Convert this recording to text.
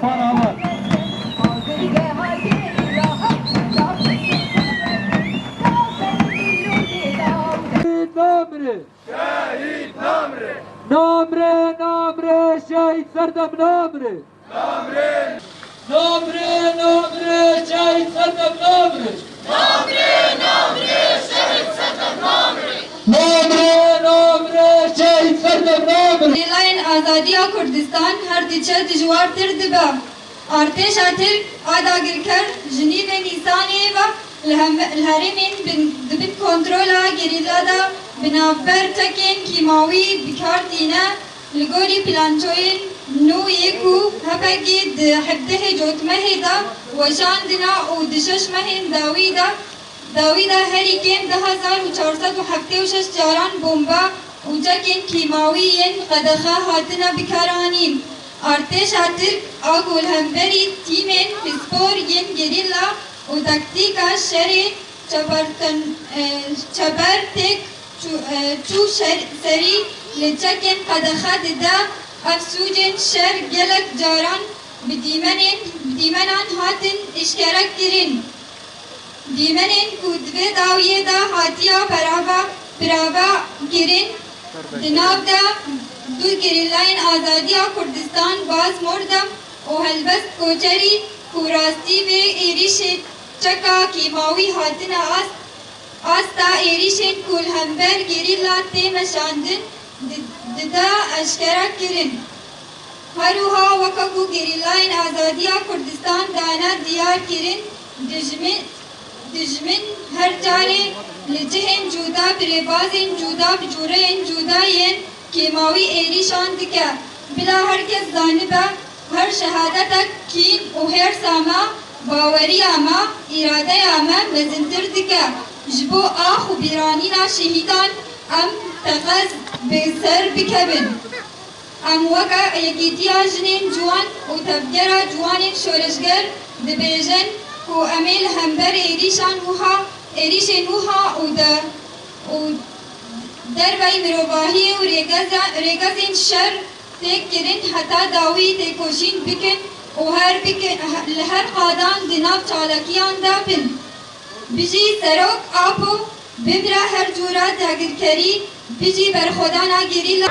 para var. Namre, Şehit Namre, namre, namre, şehit Serdem namre. Namre, Namre, namre, şehit Serdem namre. Namre, Namre, şehit Serdem Namre. Namre, namre, şehit Serdem namre. Lêlayên Azadiya Kurdistan her diçe dijwartir dibe. Artêşa Tirk a dagirker ji nîvê Nîsanê ve li herêmên dibin kontrola gerîla da bi navber tekên kîmawî bikar tîne li gorî plançoyên nû yê ku hepekî di hevdehê cotmehê de weşandina û di şeş mehên dawî da herî kêm 2476 caran bomba û cekên kîmawî yên qedexe hatine bikaranîn. Artêşa Tirk a golhemberî tîmên pispor yên gerîla û taktîka şerê çeber têk çû serî li çekên qedexe dide efsûcên şer gelek caran bi dîmenan hatin îşkere kirin. Dîmenên ku di vê dawiyê de hatiya pirava kirin di nav de du gerîlayên Azadiya Kurdistan baz mordem û helbest koçerî ku rastî vê êrişê çeka kîmawî hatine asta êrişên ku li hember gerîla tê meşandin dide eşkere kirin. Herûha weke ku gerîlayên Azadiya Kurdistan dane diyar kirin dijmin her carê li cihên cuda birêbazên cuda bi cûreyên cuda yên kêmawî êrîşan dike. Bila herkes zanibe her şehadetek kîn û hêrsa me baweriya me îradeya me mezintir dike. Ji bo ax û bîranîna şehîdan em teqez bêser bikevin. Em weke yekîtiya jinên ciwan û tevgera ciwanên şoreşger dibêjin ku em ê li hember êrişên wiha û derveyî mirovahiyê û rêgezên şer têk kirin heta dawî têkoşîn bikin û li her qadan di nav çalakiyan de bin. Bijî serok apo bimre her cûra dagirkerî bijî berxwedana gerîla